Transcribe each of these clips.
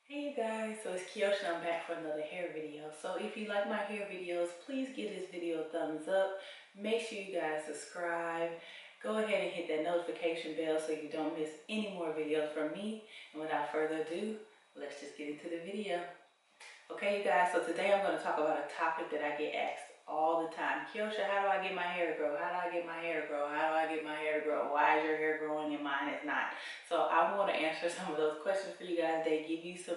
Hey you guys, so it's Keoshia and I'm back for another hair video. So if you like my hair videos, please give this video a thumbs up. Make sure you guys subscribe. Go ahead and hit that notification bell so you don't miss any more videos from me. And without further ado, let's just get into the video. Okay you guys, so today I'm going to talk about a topic that I get asked all the time. Keoshia, how do I get my hair to grow? How do I get my hair to grow? How do I get my hair to grow? Why is your hair growing and mine is not? So I want to answer some of those questions for you guys. They give you some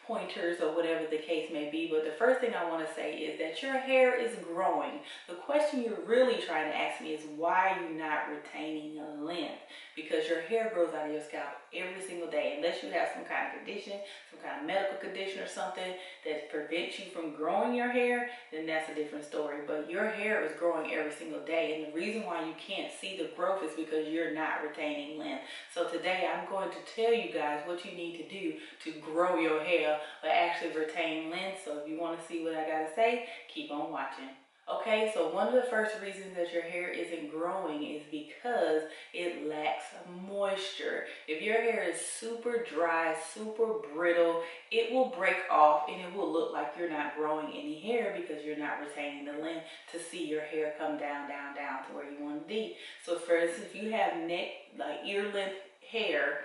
pointers or whatever the case may be. But the first thing I want to say is that your hair is growing. The question you're really trying to ask me is why are you not retaining a length? Because your hair grows out of your scalp every single day. Unless you have some kind of condition, some kind of medical condition or something that prevents you from growing your hair, then that's a different story. But your hair is growing every single day. And the reason why you can't see the growth is because you're not retaining length. So today I'm going to tell you guys what you need to do to grow your hair but actually retain length. So if you want to see what I gotta say, keep on watching. Okay, so one of the first reasons that your hair isn't growing is because it lacks moisture. If your hair is super dry, super brittle, it will break off and it will look like you're not growing any hair because you're not retaining the length to see your hair come down to where you want to be. So for instance, if you have neck, like ear length hair,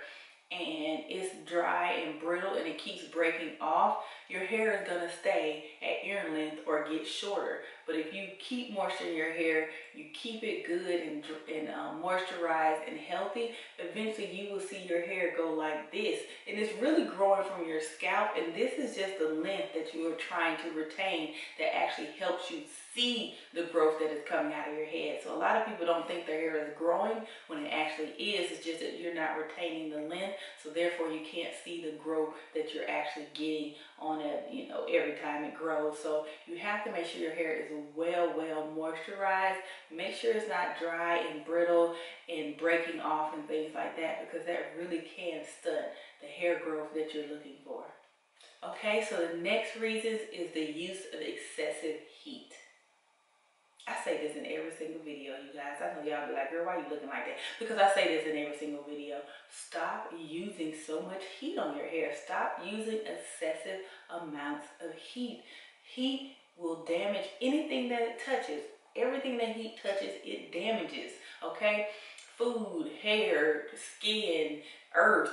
and it's dry and brittle and it keeps breaking off, your hair is going to stay at ear length or get shorter. But if you keep moisture in your hair, you keep it good and moisturized and healthy, eventually you will see your hair go like this. And it's really growing from your scalp, and this is just the length that you are trying to retain that actually helps you see the growth that is coming out of your head. So a lot of people don't think their hair is growing when it actually is. It's just that you're not retaining the length, so therefore you can't see the growth that you're actually getting on it, every time it grows. So you have to make sure your hair is well moisturized. Make sure it's not dry and brittle and breaking off and things like that, because that really can stunt the hair growth that you're looking for. Okay, so the next reason is the use of excessive heat. I say this in every single video, you guys. I know y'all be like, girl, why are you looking like that? Because I say this in every single video. Stop using so much heat on your hair. Stop using excessive amounts of heat. Heat will damage anything that it touches. Everything that heat touches, it damages, okay? Food, hair, skin, earth,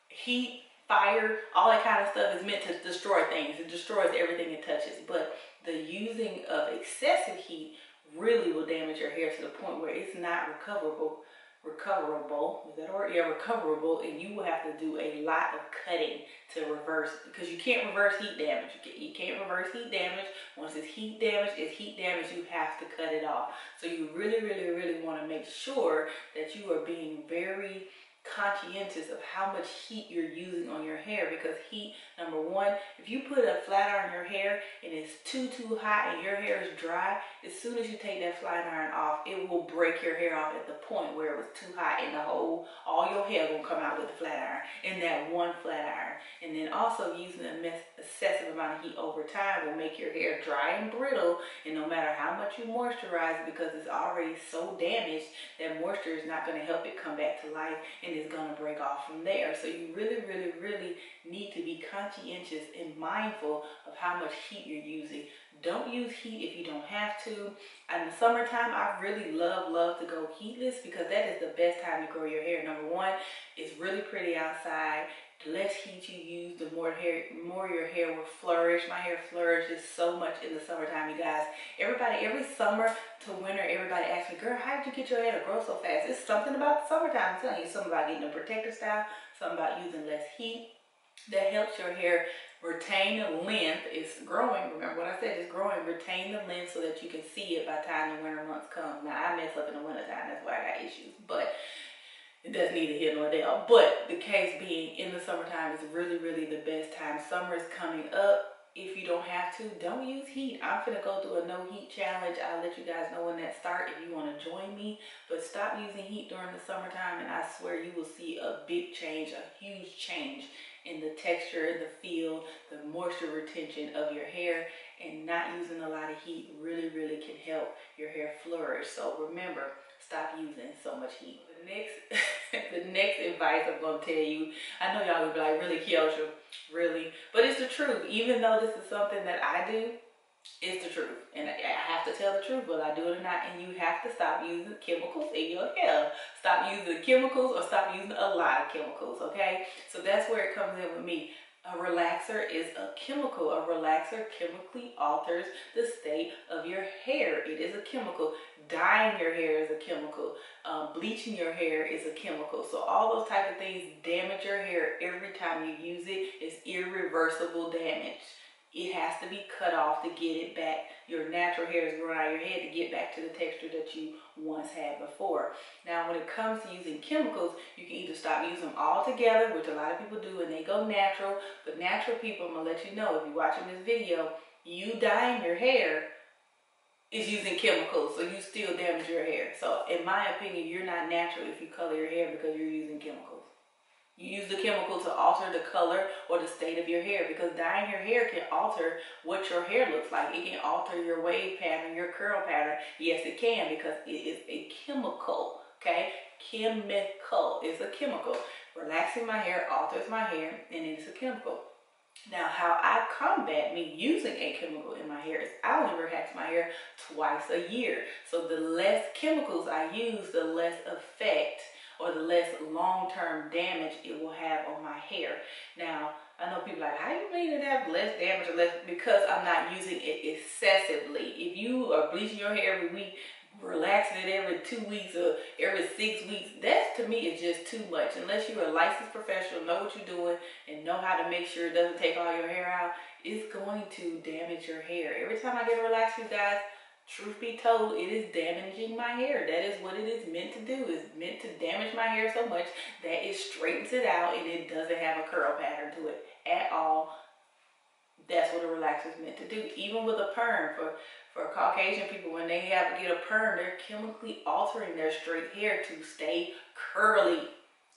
heat, fire, all that kind of stuff is meant to destroy things. It destroys everything it touches. But the using of excessive heat really will damage your hair to the point where it's not recoverable, is that word? Yeah, recoverable, and you will have to do a lot of cutting to reverse, because you can't reverse heat damage. You can't reverse heat damage. Once it's heat damage, you have to cut it off. So you really want to make sure that you are being very conscientious of how much heat you're using on your hair, because heat, number one, if you put a flat iron in your hair and it's too hot and your hair is dry, as soon as you take that flat iron off, it will break your hair off at the point where it was too hot, and all your hair will come out with the flat iron in that one flat iron. And then also using an excessive amount of heat over time will make your hair dry and brittle, and no matter how much you moisturize, because it's already so damaged, that moisture is not going to help it come back to life, and it's going to break off from there. So you really need to be conscientious and mindful of how much heat you're using. Don't use heat if you don't have to. In the summertime, I really love to go heatless, because that is the best time to grow your hair. Number one, it's really pretty outside. The less heat you use, the more your hair will flourish. My hair flourishes so much in the summertime, you guys. Every summer to winter, everybody asks me, girl, how did you get your hair to grow so fast? It's something about the summertime. I'm telling you, something about getting a protective style, something about using less heat that helps your hair retain the length. It's growing. Remember what I said, it's growing. Retain the length so that you can see it by the time the winter months come. Now, I mess up in the wintertime. That's why I got issues. But it does neither here nor there. But the case being, in the summertime is really the best time. Summer is coming up. If you don't have to, don't use heat. I'm finna go through a no heat challenge. I'll let you guys know when that starts if you want to join me. But stop using heat during the summertime, and I swear you will see a big change, a huge change in the texture, the feel, the moisture retention of your hair. And not using a lot of heat really can help your hair flourish. So remember, stop using so much heat. The next The next advice I'm going to tell you, I know y'all will be like, really, Keoshia? Really? But it's the truth. Even though this is something that I do, it's the truth. And I have to tell the truth, whether I do it or not. And you have to stop using chemicals in your hair. Stop using chemicals or stop using a lot of chemicals, okay? So that's where it comes in with me. A relaxer is a chemical. A relaxer chemically alters the state of your hair. It is a chemical. Dyeing your hair is a chemical. Bleaching your hair is a chemical. So all those type of things damage your hair every time you use it. It's irreversible damage. It has to be cut off to get it back. Your natural hair is growing out of your head to get back to the texture that you once had before. Now, when it comes to using chemicals, you can either stop using them altogether, which a lot of people do, and they go natural. But natural people, I'm going to let you know, if you're watching this video, you dyeing your hair is using chemicals, so you still damage your hair. So, in my opinion, you're not natural if you color your hair because you're using chemicals. You use the chemical to alter the color or the state of your hair, because dyeing your hair can alter what your hair looks like. It can alter your wave pattern, your curl pattern. Yes, it can, because it is a chemical, okay? Chemical is a chemical. Relaxing my hair alters my hair, and it's a chemical. Now, how I combat me using a chemical in my hair is I only relax my hair twice a year. So the less chemicals I use, the less effect or the less long-term damage it will have on my hair. Now, I know people are like, how do you mean it have less damage or less? Because I'm not using it excessively. If you are bleaching your hair every week, relaxing it every 2 weeks or every 6 weeks, that to me is just too much. Unless you're a licensed professional, know what you're doing, and know how to make sure it doesn't take all your hair out, it's going to damage your hair. Every time I get a relaxer, you guys, truth be told, it is damaging my hair. That is what it is meant to do. It's meant to damage my hair so much that it straightens it out and it doesn't have a curl pattern to it at all. That's what a relaxer is meant to do. Even with a perm, for Caucasian people, when they have to get a perm, they're chemically altering their straight hair to stay curly.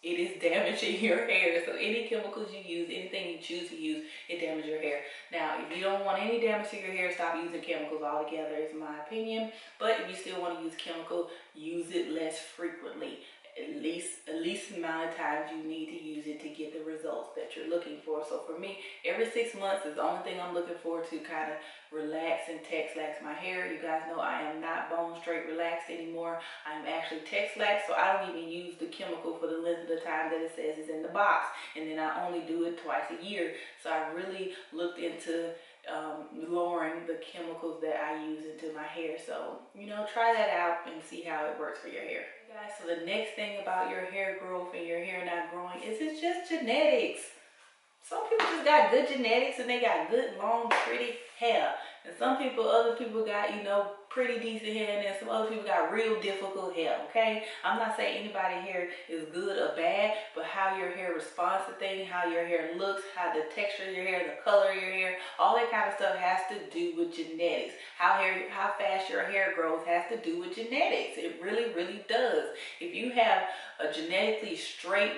It is damaging your hair. So any chemicals you use, anything you choose to use, it damages your hair. Now, if you don't want any damage to your hair, stop using chemicals altogether, is my opinion. But if you still want to use chemical, use it less frequently. At least the amount of times you need to use it to get the results that you're looking for. So for me, every 6 months is the only thing I'm looking for to kind of relax and texlax my hair. You guys know I am not bone straight relaxed anymore. I'm actually texlax, so I don't even use the chemical for the length of the time that it says is in the box. And then I only do it twice a year. So I really looked into lowering the chemicals that I use into my hair. So, you know, try that out and see how it works for your hair. Guys, so the next thing about your hair growth and your hair not growing is it's just genetics. Some people just got good genetics and they got good, long, pretty hair. And other people got, you know, pretty decent hair, and then some other people got real difficult hair, okay? I'm not saying anybody's hair is good or bad, but how your hair responds to things, how your hair looks, how the texture of your hair, the color of your hair, all that kind of stuff has to do with genetics. How fast your hair grows has to do with genetics. It really, really does. If you have a genetically straight,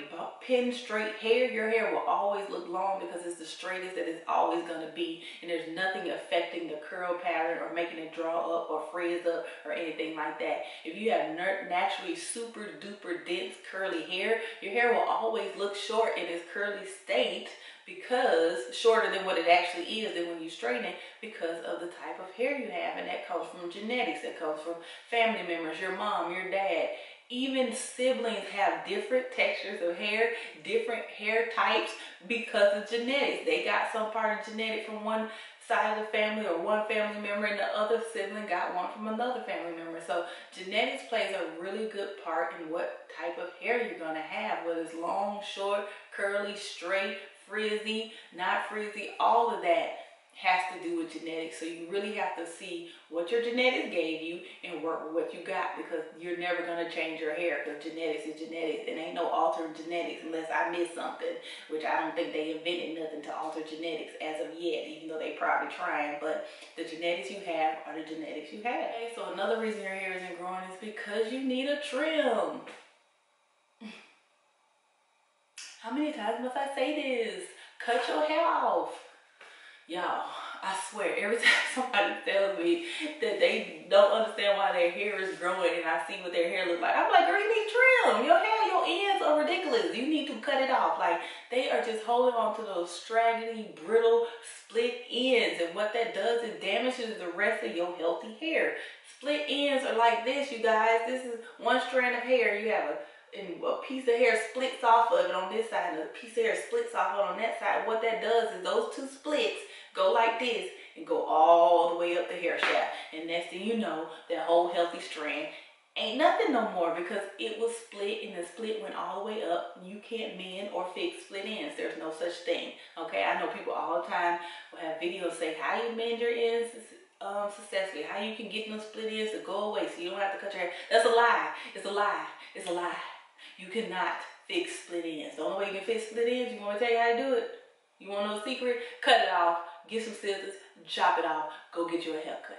pin straight hair, your hair will always look long because it's the straightest that it's always going to be, and there's nothing affecting the curl pattern or making it draw up or frizz up or anything like that. If you have naturally super duper dense curly hair, your hair will always look short in its curly state, because shorter than what it actually is than when you straighten it, because of the type of hair you have. And that comes from genetics, that comes from family members, your mom, your dad. Even siblings have different textures of hair, different hair types because of genetics. They got some part of genetic from one side of the family or one family member, and the other sibling got one from another family member. So genetics plays a really good part in what type of hair you're going to have, whether it's long, short, curly, straight, frizzy, not frizzy. All of that has to do with genetics. So you really have to see what your genetics gave you and work with what you got, because you're never going to change your hair, because genetics is genetics. It ain't no altering genetics unless I missed something, which I don't think they invented nothing to alter genetics as of yet, even though they probably trying. But the genetics you have are the genetics you have. Okay, so another reason your hair isn't growing is because you need a trim. How many times must I say this? Cut your hair off. Y'all, I swear, every time somebody tells me that they don't understand why their hair is growing and I see what their hair looks like, I'm like, girl, you need trim. Your hair, your your ends are ridiculous. You need to cut it off. Like, they are just holding on to those straggly, brittle, split ends. And what that does is damages the rest of your healthy hair. Split ends are like this, you guys. This is one strand of hair. You have a piece of hair splits off of it on this side, and a piece of hair splits off of it on that side. What that does is those two splits go like this and go all the way up the hair shaft. And next thing you know, that whole healthy strand ain't nothing no more, because it was split and the split went all the way up. You can't mend or fix split ends. There's no such thing. Okay, I know people all the time will have videos say how you mend your ends successfully, how you can get them split ends to go away so you don't have to cut your hair. That's a lie. It's a lie. It's a lie. You cannot fix split ends. The only way you can fix split ends, you want me to tell you how to do it? You want to know a secret? Cut it off, get some scissors, chop it off, go get you a haircut.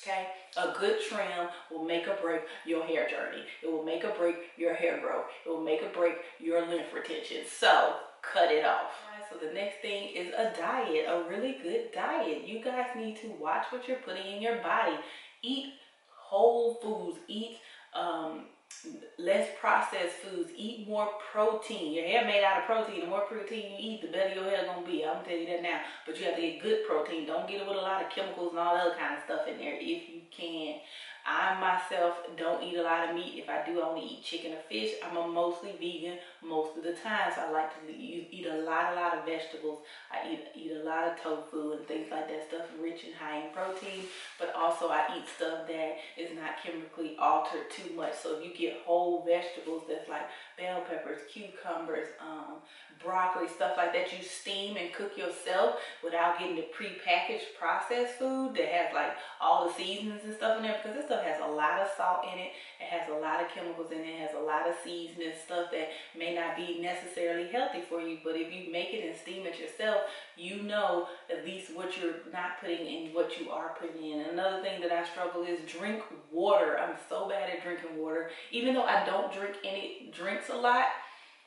Okay? A good trim will make or break your hair journey. It will make or break your hair growth. It will make or break your length retention. So, cut it off. So the next thing is a diet, a really good diet. You guys need to watch what you're putting in your body. Eat whole foods. Eat less processed foods. Eat more protein. Your hair made out of protein. The more protein you eat, the better your hair gonna be. I'm gonna tell you that now. But you have to get good protein. Don't get it with a lot of chemicals and all that other kind of stuff in there if you can. I myself don't eat a lot of meat. If I do, I only eat chicken or fish. I'm a mostly vegan most of the time, so I like to eat a lot of vegetables. I eat a lot of tofu and things like that, stuff rich and high in protein, but also I eat stuff that is not chemically altered too much. So if you get whole vegetables, that's like bell peppers, cucumbers, broccoli, stuff like that, you steam and cook yourself without getting the pre-packaged processed food that has like all the seasonings and stuff in there, because this stuff has a lot of salt in it. It has a lot of chemicals in it. It has a lot of seasoning stuff that may not be necessarily healthy for you, but if you make it and steam it yourself, you know at least what you're not putting in, what you are putting in. Another thing that I struggle is drink water. I'm so bad at drinking water. Even though I don't drink any drinks a lot,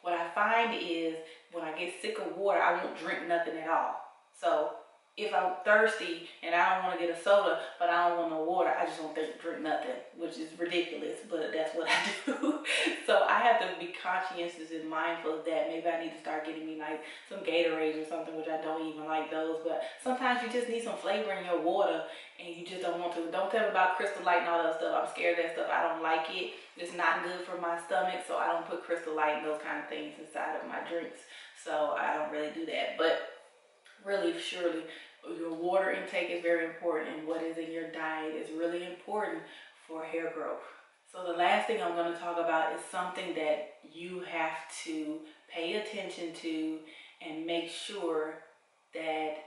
what I find is when I get sick of water, I won't drink nothing at all. So if I'm thirsty and I don't want to get a soda, but I don't want no water, I just don't drink nothing, which is ridiculous, but that's what I do. So I have to be conscientious and mindful of that. Maybe I need to start getting me like some Gatorades or something, which I don't even like those, but sometimes you just need some flavor in your water and you just don't want to. Don't tell me about Crystal Light and all that stuff. I'm scared of that stuff. I don't like it. It's not good for my stomach, so I don't put Crystal Light and those kind of things inside of my drinks. So I don't really do that. But really, surely, your water intake is very important, and what is in your diet is really important for hair growth. So the last thing I'm going to talk about is something that you have to pay attention to and make sure that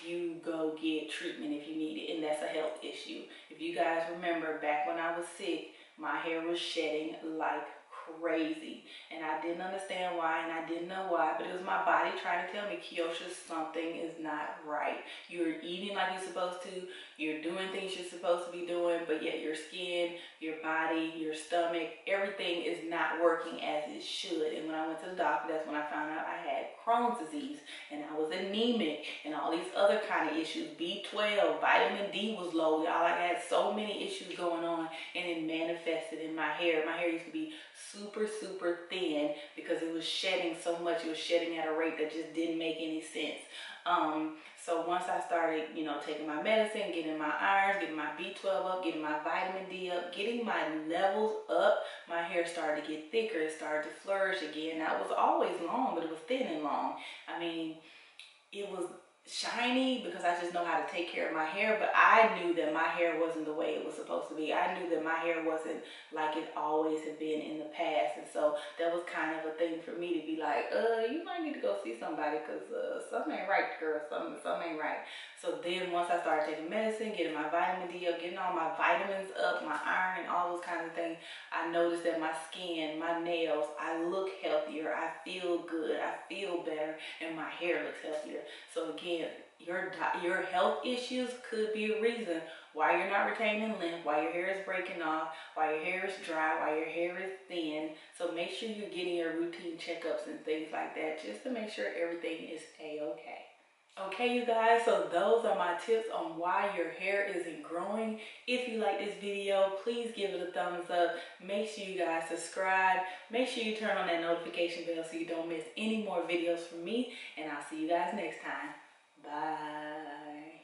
you go get treatment if you need it, and that's a health issue. If you guys remember, back when I was sick, my hair was shedding like crazy, and I didn't understand why, and I didn't know why, but it was my body trying to tell me, Keoshia, something is not right. You're eating like you're supposed to, you're doing things you're supposed to be doing, but yet your skin, your body, your stomach, everything is not working as it should. And when I went to the doctor, that's when I found out I had Crohn's disease, and I was anemic, and all these other kind of issues. B12, vitamin D was low, y'all. I had so many issues going on, and it manifested in my hair. My hair used to be super thin because it was shedding so much. It was shedding at a rate that just didn't make any sense. So once I started, taking my medicine, getting my irons, getting my B12 up, getting my vitamin D up, getting my levels up, my hair started to get thicker. It started to flourish again. Now, it was always long, but it was thin and long. I mean, it was shiny because I just know how to take care of my hair, but I knew that my hair wasn't the way it was supposed to be. I knew that my hair wasn't like it always had been in the past, and so that was kind of a thing for me to be like, you might need to go see somebody because something ain't right, girl. Something ain't right. So then once I started taking medicine, getting my vitamin D up, getting all my vitamins up, my iron and all those kinds of things, I noticed that my skin, my nails, I look healthier, I feel good, I feel better, and my hair looks healthier. So again, your health issues could be a reason why you're not retaining length, why your hair is breaking off, why your hair is dry, why your hair is thin. So make sure you're getting your routine checkups and things like that, just to make sure everything is a-okay. Okay, you guys, so those are my tips on why your hair isn't growing. If you like this video, please give it a thumbs up. Make sure you guys subscribe. Make sure you turn on that notification bell so you don't miss any more videos from me. And I'll see you guys next time. Bye.